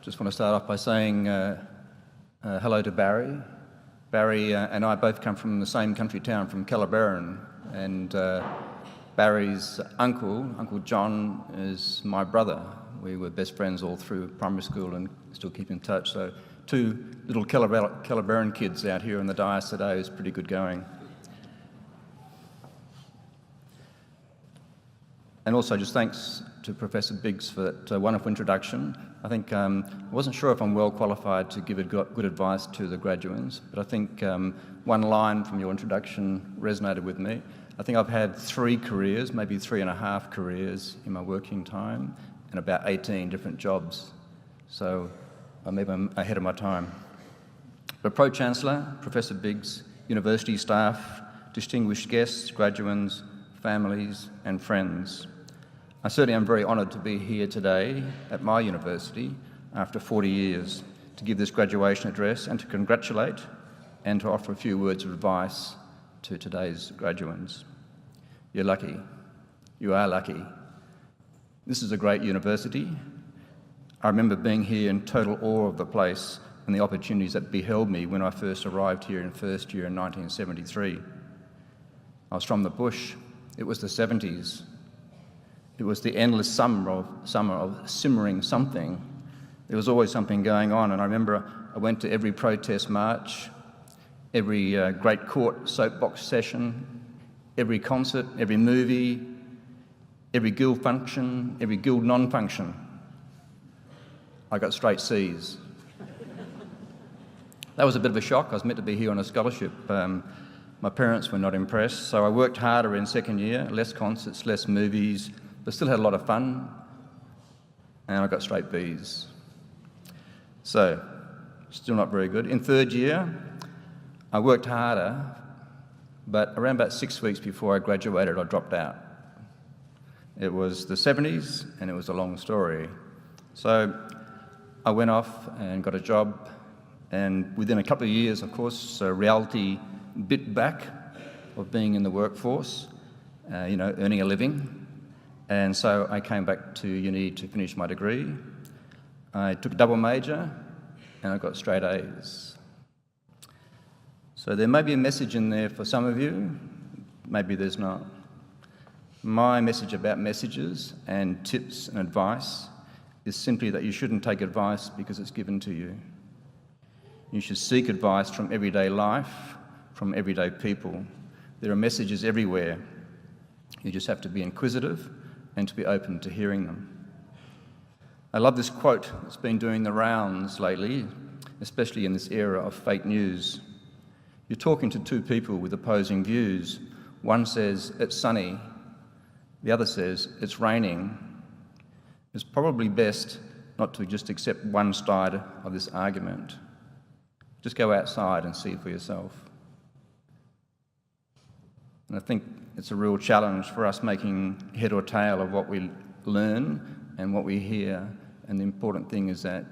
just want to start off by saying hello to Barry. Barry and I both come from the same country town, from Calabarin, and Barry's uncle, Uncle John, is my brother. We were best friends all through primary school and still keep in touch. So 2 little Calabarin kids out here in the dais today is pretty good going. And also just thanks to Professor Biggs for that wonderful introduction. I think I wasn't sure if I'm well qualified to give good advice to the graduates, but I think one line from your introduction resonated with me. I think I've had 3 careers, maybe 3.5 careers in my working time, and about 18 different jobs. So maybe I'm ahead of my time. But Pro-Chancellor, Professor Biggs, university staff, distinguished guests, graduates, families and friends, I certainly am very honoured to be here today at my university after 40 years to give this graduation address and to congratulate and to offer a few words of advice to today's graduates. You're lucky. You are lucky. This is a great university. I remember being here in total awe of the place and the opportunities that beheld me when I first arrived here in first year in 1973. I was from the bush. It was the 70s. It was the endless summer of simmering something. There was always something going on, and I remember I went to every protest march, every Great Court soapbox session, every concert, every movie, every guild function, every guild non-function. I got straight C's. That was a bit of a shock. I was meant to be here on a scholarship. My parents were not impressed, so I worked harder in second year, less concerts, less movies, but still had a lot of fun, and I got straight B's. So, still not very good. In third year, I worked harder, but around about 6 weeks before I graduated, I dropped out. It was the 70s, and it was a long story. So, I went off and got a job, and within a couple of years, of course, reality bit back of being in the workforce, earning a living. And so I came back to uni to finish my degree. I took a double major and I got straight A's. So there may be a message in there for some of you, maybe there's not. My message about messages and tips and advice is simply that you shouldn't take advice because it's given to you. You should seek advice from everyday life, from everyday people. There are messages everywhere. You just have to be inquisitive and to be open to hearing them. I love this quote that's been doing the rounds lately, especially in this era of fake news. You're talking to 2 people with opposing views. One says, it's sunny. The other says, it's raining. It's probably best not to just accept one side of this argument. Just go outside and see for yourself. And I think it's a real challenge for us making head or tail of what we learn and what we hear. And the important thing is that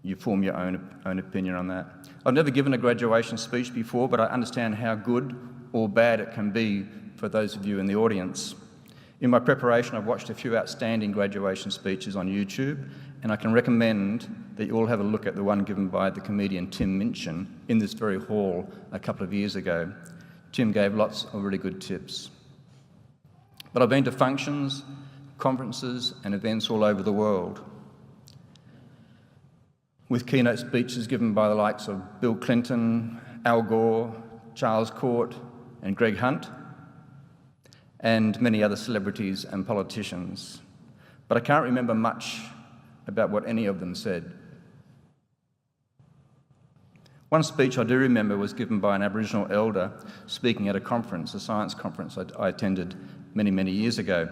you form your own opinion on that. I've never given a graduation speech before, but I understand how good or bad it can be for those of you in the audience. In my preparation, I've watched a few outstanding graduation speeches on YouTube, and I can recommend that you all have a look at the one given by the comedian Tim Minchin in this very hall a couple of years ago. Tim gave lots of really good tips. But I've been to functions, conferences and events all over the world, with keynote speeches given by the likes of Bill Clinton, Al Gore, Charles Court and Greg Hunt, and many other celebrities and politicians. But I can't remember much about what any of them said. One speech I do remember was given by an Aboriginal elder speaking at a conference, a science conference I attended many, many years ago.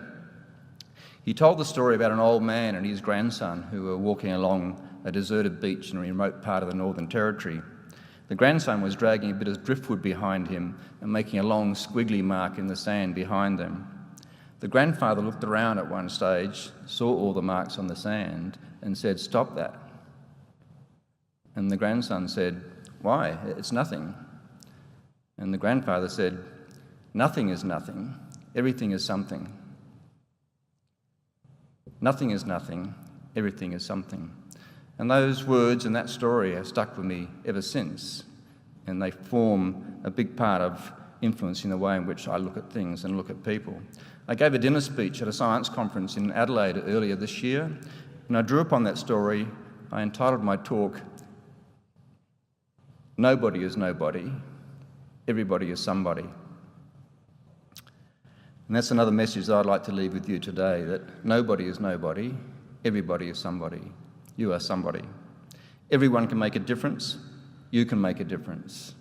He told the story about an old man and his grandson who were walking along a deserted beach in a remote part of the Northern Territory. The grandson was dragging a bit of driftwood behind him and making a long squiggly mark in the sand behind them. The grandfather looked around at one stage, saw all the marks on the sand and said, "Stop that." And the grandson said, "Why? It's nothing." And the grandfather said, "Nothing is nothing. Everything is something. Nothing is nothing. Everything is something." And those words and that story have stuck with me ever since, and they form a big part of influencing the way in which I look at things and look at people. I gave a dinner speech at a science conference in Adelaide earlier this year, and I drew upon that story. I entitled my talk, "Nobody is Nobody, Everybody is Somebody." And that's another message that I'd like to leave with you today, that nobody is nobody, everybody is somebody. You are somebody. Everyone can make a difference. You can make a difference.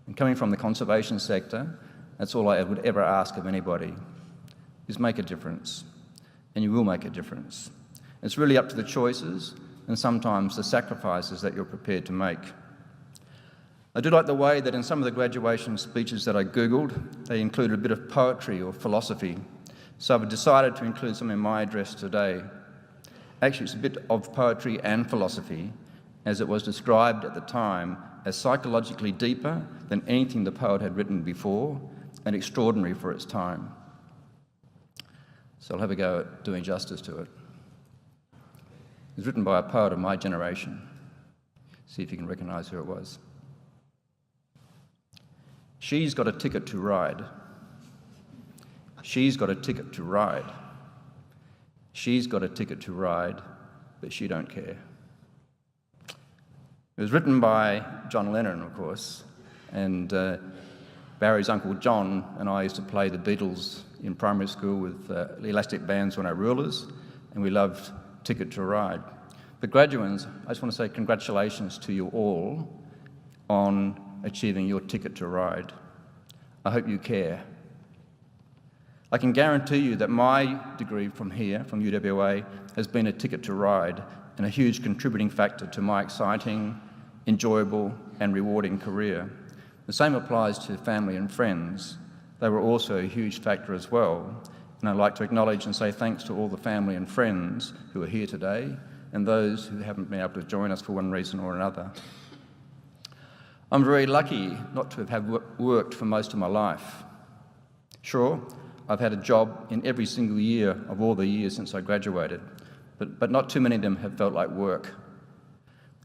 And coming from the conservation sector, that's all I would ever ask of anybody, is make a difference. And you will make a difference. It's really up to the choices and sometimes the sacrifices that you're prepared to make. I do like the way that in some of the graduation speeches that I Googled, they included a bit of poetry or philosophy. So I've decided to include some in my address today. Actually, it's a bit of poetry and philosophy, as it was described at the time as psychologically deeper than anything the poet had written before and extraordinary for its time. So I'll have a go at doing justice to it. It was written by a poet of my generation. See if you can recognise who it was. She's got a ticket to ride. She's got a ticket to ride. She's got a ticket to ride, but she don't care. It was written by John Lennon, of course, and Barry's uncle John and I used to play the Beatles in primary school with the elastic bands on our rulers, and we loved Ticket to Ride. But graduates, I just want to say congratulations to you all on achieving your ticket to ride. I hope you care. I can guarantee you that my degree from here, from UWA, has been a ticket to ride and a huge contributing factor to my exciting, enjoyable and rewarding career. The same applies to family and friends. They were also a huge factor as well. And I'd like to acknowledge and say thanks to all the family and friends who are here today and those who haven't been able to join us for one reason or another. I'm very lucky not to have worked for most of my life. Sure, I've had a job in every single year of all the years since I graduated, but not too many of them have felt like work.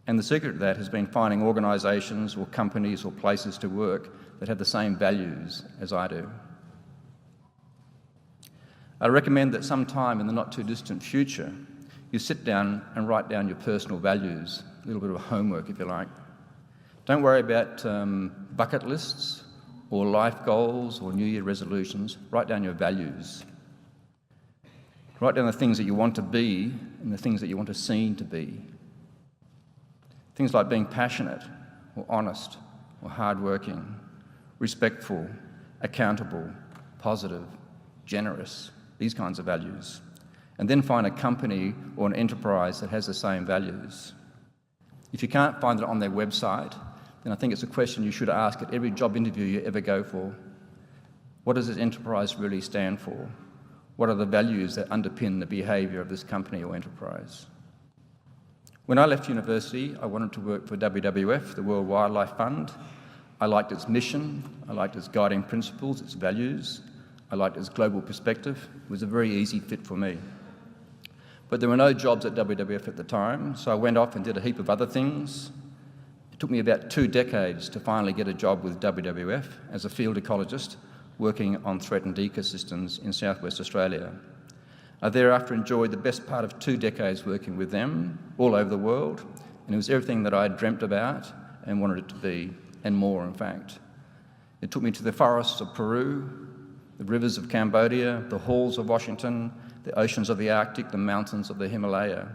And the secret of that has been finding organisations or companies or places to work that have the same values as I do. I recommend that sometime in the not too distant future, you sit down and write down your personal values, a little bit of homework if you like. Don't worry about bucket lists or life goals or New Year resolutions. Write down your values. Write down the things that you want to be and the things that you want to seem to be. Things like being passionate or honest or hardworking, respectful, accountable, positive, generous, these kinds of values. And then find a company or an enterprise that has the same values. If you can't find it on their website, then I think it's a question you should ask at every job interview you ever go for. What does this enterprise really stand for? What are the values that underpin the behaviour of this company or enterprise? When I left university, I wanted to work for WWF, the World Wildlife Fund. I liked its mission, I liked its guiding principles, its values, I liked its global perspective. It was a very easy fit for me. But there were no jobs at WWF at the time, so I went off and did a heap of other things. It took me about 2 decades to finally get a job with WWF as a field ecologist working on threatened ecosystems in Southwest Australia. I thereafter enjoyed the best part of 2 decades working with them all over the world, and it was everything that I had dreamt about and wanted it to be, and more in fact. It took me to the forests of Peru, the rivers of Cambodia, the halls of Washington, the oceans of the Arctic, the mountains of the Himalaya,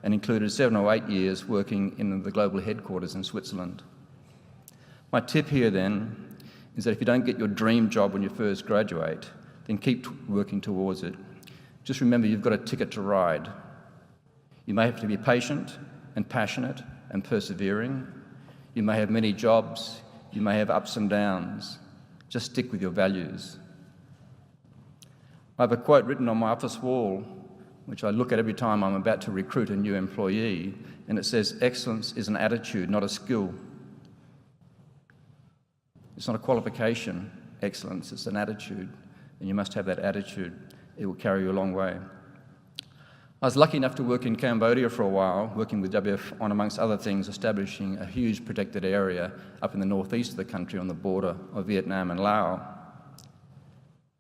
and included 7 or 8 years working in the global headquarters in Switzerland. My tip here then is that if you don't get your dream job when you first graduate, then keep working towards it. Just remember you've got a ticket to ride. You may have to be patient and passionate and persevering. You may have many jobs, you may have ups and downs. Just stick with your values. I have a quote written on my office wall, which I look at every time I'm about to recruit a new employee, and it says, "Excellence is an attitude, not a skill." It's not a qualification, excellence, it's an attitude, and you must have that attitude. It will carry you a long way. I was lucky enough to work in Cambodia for a while, working with WWF on, amongst other things, establishing a huge protected area up in the northeast of the country on the border of Vietnam and Laos.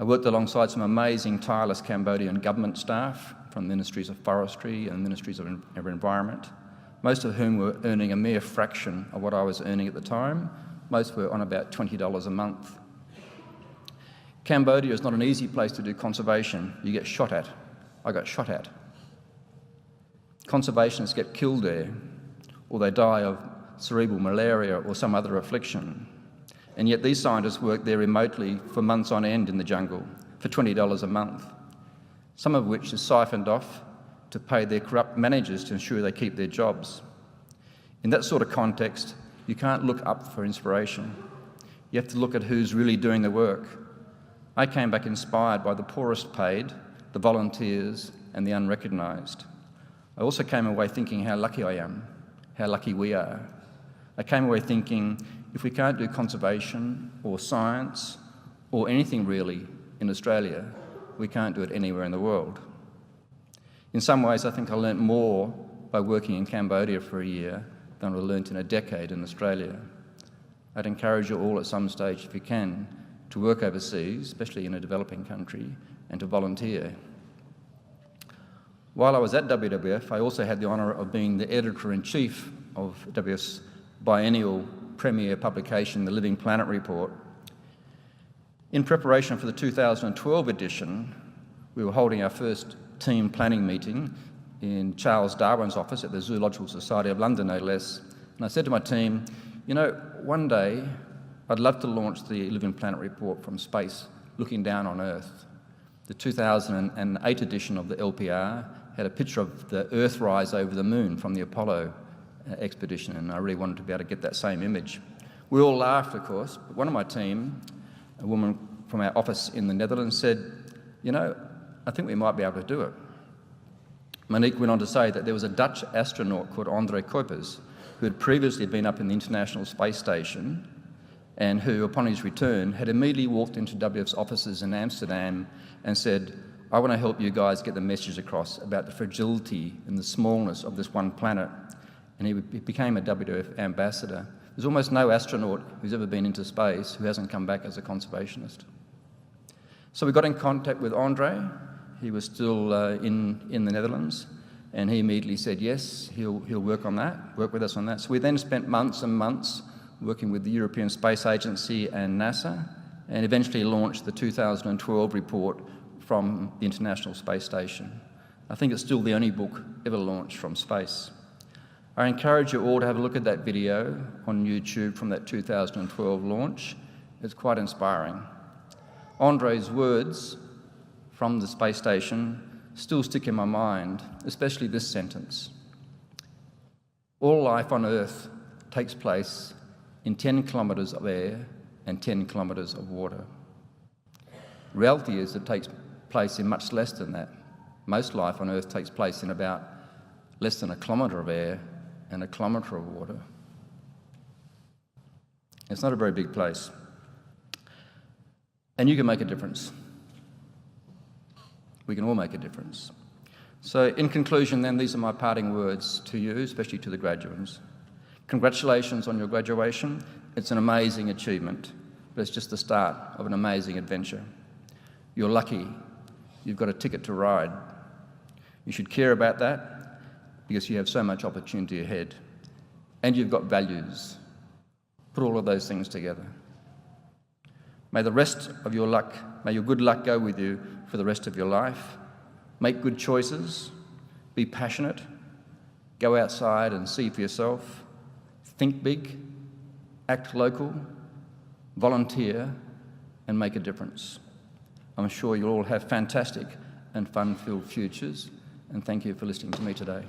I worked alongside some amazing, tireless Cambodian government staff from ministries of forestry and ministries of environment, most of whom were earning a mere fraction of what I was earning at the time. Most were on about $20 a month. Cambodia is not an easy place to do conservation. You get shot at. I got shot at. Conservationists get killed there, or they die of cerebral malaria or some other affliction. And yet these scientists work there remotely for months on end in the jungle for $20 a month, some of which is siphoned off to pay their corrupt managers to ensure they keep their jobs. In that sort of context, you can't look up for inspiration. You have to look at who's really doing the work. I came back inspired by the poorest paid, the volunteers, and the unrecognised. I also came away thinking how lucky I am, how lucky we are. I came away thinking, if we can't do conservation or science or anything really in Australia, we can't do it anywhere in the world. In some ways, I think I learnt more by working in Cambodia for a year than I learnt in a decade in Australia. I'd encourage you all at some stage, if you can, to work overseas, especially in a developing country, and to volunteer. While I was at WWF, I also had the honour of being the editor-in-chief of WWF's biennial premier publication, the Living Planet Report. In preparation for the 2012 edition, we were holding our first team planning meeting in Charles Darwin's office at the Zoological Society of London, no less. And I said to my team, you know, one day I'd love to launch the Living Planet Report from space, looking down on Earth. The 2008 edition of the LPR had a picture of the Earthrise over the moon from the Apollo expedition, and I really wanted to be able to get that same image. We all laughed, of course, but one of my team, a woman from our office in the Netherlands, said, you know, I think we might be able to do it. Monique went on to say that there was a Dutch astronaut called André Kuipers who had previously been up in the International Space Station and who, upon his return, had immediately walked into WWF's offices in Amsterdam and said, I want to help you guys get the message across about the fragility and the smallness of this one planet. And he became a WWF ambassador. There's almost no astronaut who's ever been into space who hasn't come back as a conservationist. So we got in contact with Andre. He was still in the Netherlands, and he immediately said, yes, he'll work on that, work with us on that. So we then spent months and months working with the European Space Agency and NASA, and eventually launched the 2012 report from the International Space Station. I think it's still the only book ever launched from space. I encourage you all to have a look at that video on YouTube from that 2012 launch. It's quite inspiring. Andre's words from the space station still stick in my mind, especially this sentence. All life on Earth takes place in 10 kilometres of air and 10 kilometres of water. Reality is it takes place in much less than that. Most life on Earth takes place in about less than a kilometre of air and a kilometre of water. It's not a very big place. And you can make a difference. We can all make a difference. So in conclusion then, these are my parting words to you, especially to the graduates. Congratulations on your graduation. It's an amazing achievement, but it's just the start of an amazing adventure. You're lucky. You've got a ticket to ride. You should care about that because you have so much opportunity ahead. And you've got values. Put all of those things together. May the rest of your luck, may your good luck go with you for the rest of your life. Make good choices. Be passionate. Go outside and see for yourself. Think big. Act local. Volunteer and make a difference. I'm sure you'll all have fantastic and fun-filled futures, and thank you for listening to me today.